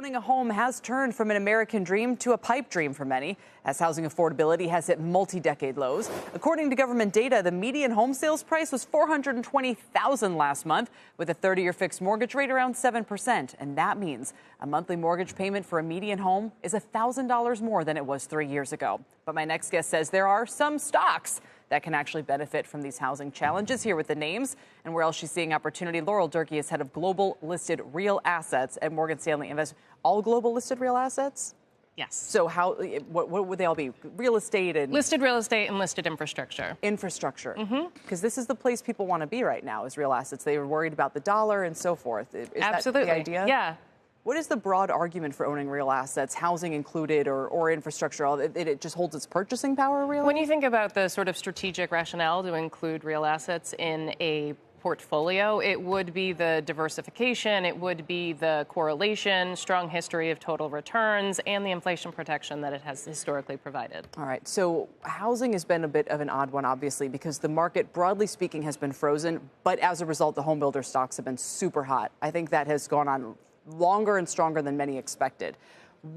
Owning a home has turned from an American dream to a pipe dream for many, as housing affordability has hit multi-decade lows. According to government data, the median home sales price was $420,000 last month, with a 30-year fixed mortgage rate around 7%. And that means a monthly mortgage payment for a median home is $1,000 more than it was 3 years ago. But my next guest says there are some stocks that can actually benefit from these housing challenges. Here with the names and where else she's seeing opportunity. Laurel Durkay is head of global listed real assets at Morgan Stanley Invest. All global listed real assets? Yes. So what would they all be? Real estate and listed real estate and listed infrastructure. Infrastructure. Because this is the place people want to be right now, is real assets. They were worried about the dollar and so forth. Is Absolutely. that the idea? Yeah. What is the broad argument for owning real assets, housing included, or infrastructure? It just holds its purchasing power, really? When you think about the sort of strategic rationale to include real assets in a portfolio, it would be the diversification, it would be the correlation, strong history of total returns, and the inflation protection that it has historically provided. All right. So housing has been a bit of an odd one, obviously, because the market, broadly speaking, has been frozen. But as a result, the home builder stocks have been super hot. I think that has gone on longer and stronger than many expected.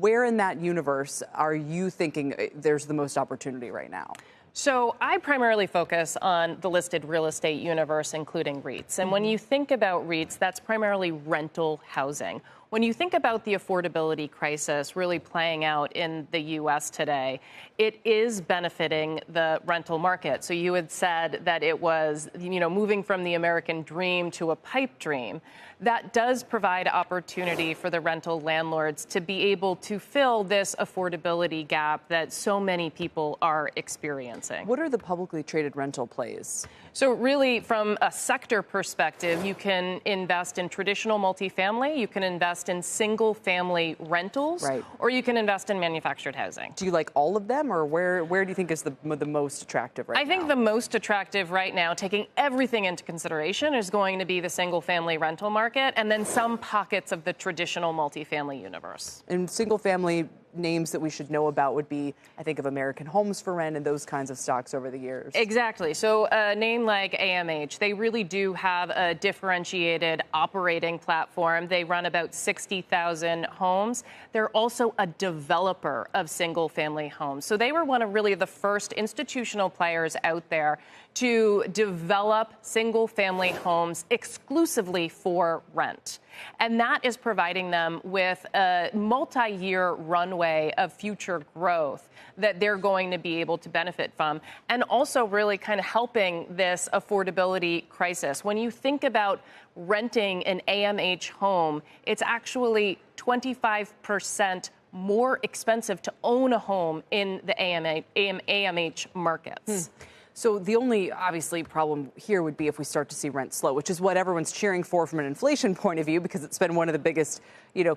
Where in that universe are you thinking there's the most opportunity right now? So I primarily focus on the listed real estate universe, including REITs. And when you think about REITs, that's primarily rental housing. When you think about the affordability crisis really playing out in the U.S. today, it is benefiting the rental market. So you had said that it was, moving from the American dream to a pipe dream. That does provide opportunity for the rental landlords to be able to fill this affordability gap that so many people are experiencing. What are the publicly traded rental plays? So really, from a sector perspective, you can invest in traditional multifamily, you can invest in single-family rentals, right, or you can invest in manufactured housing. Do you like all of them, or where do you think is the most attractive right now? I think the most attractive right now, taking everything into consideration, is going to be the single-family rental market and then some pockets of the traditional multifamily universe. And single-family names that we should know about would be, I think, of American Homes for Rent and those kinds of stocks over the years. Exactly. So a name like AMH, they really do have a differentiated operating platform. They run about 60,000 homes. They're also a developer of single-family homes. So they were one of really the first institutional players out there to develop single-family homes exclusively for rent. And that is providing them with a multi-year runway of future growth that they're going to be able to benefit from, and also really kind of helping this affordability crisis. When you think about renting an AMH home, it's actually 25% more expensive to own a home in the AMH markets. So the only, obviously, problem here would be if we start to see rent slow, which is what everyone's cheering for from an inflation point of view, because it's been one of the biggest,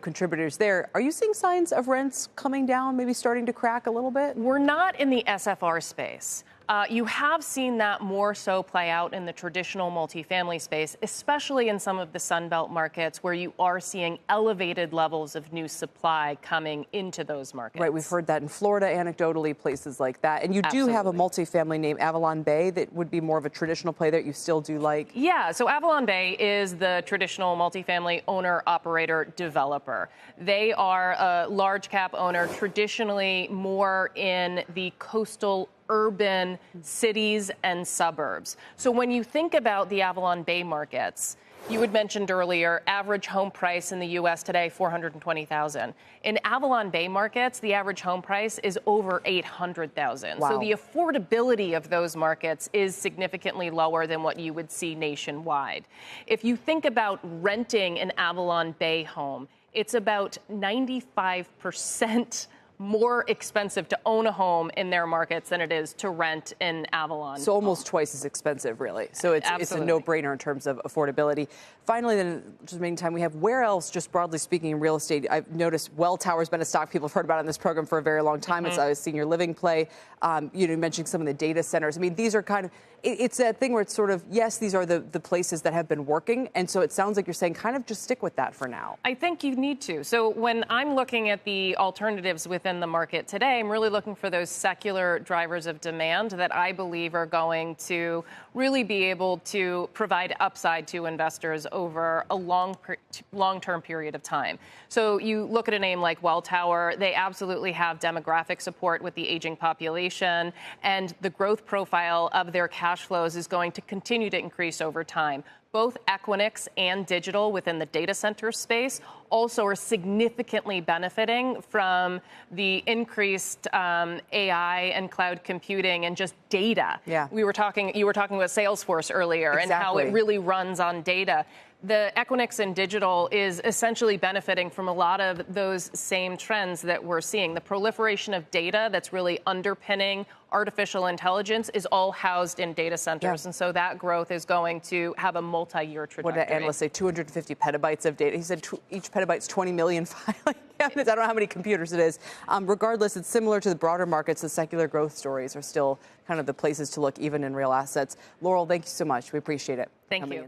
contributors there. Are you seeing signs of rents coming down, maybe starting to crack a little bit? We're not in the SFR space. You have seen that more so play out in the traditional multifamily space, especially in some of the Sunbelt markets where you are seeing elevated levels of new supply coming into those markets. Right. We've heard that in Florida, anecdotally, places like that. And you do have a multifamily name, Avalon Bay, that would be more of a traditional play that you still do like. Yeah. So Avalon Bay is the traditional multifamily owner, operator, developer. They are a large cap owner, traditionally more in the coastal urban cities and suburbs. So when you think about the Avalon Bay markets, you had mentioned earlier, average home price in the U.S. today, $420,000. In Avalon Bay markets, the average home price is over $800,000. Wow. So the affordability of those markets is significantly lower than what you would see nationwide. If you think about renting an Avalon Bay home, it's about 95% more expensive to own a home in their markets than it is to rent in Avalon. So almost twice as expensive, really. So it's a no-brainer in terms of affordability. Finally, then, just remaining time, we have where else, just broadly speaking, in real estate? I've noticed Welltower's been a stock people have heard about on this program for a very long time. It's a senior living play. You mentioned some of the data centers. I mean, these are kind of, it's that thing where it's sort of, yes, these are the places that have been working. And so it sounds like you're saying kind of just stick with that for now. I think you need to. So when I'm looking at the alternatives within within the market today. I'm really looking for those secular drivers of demand that I believe are going to really be able to provide upside to investors over a long-term period of time. So you look at a name like Welltower, they absolutely have demographic support with the aging population, and the growth profile of their cash flows is going to continue to increase over time. Both Equinix and Digital within the data center space also are significantly benefiting from the increased AI and cloud computing and just data. Yeah. You were talking about Salesforce earlier. Exactly. And how it really runs on data. The Equinix and Digital is essentially benefiting from a lot of those same trends that we're seeing. The proliferation of data that's really underpinning artificial intelligence is all housed in data centers. And so that growth is going to have a multi-year trajectory. What did analysts say? 250 petabytes of data. He said each petabyte's 20 million filing cabinets. I don't know how many computers it is. Regardless, it's similar to the broader markets. The secular growth stories are still kind of the places to look, even in real assets. Laurel, thank you so much. We appreciate it. Thank you.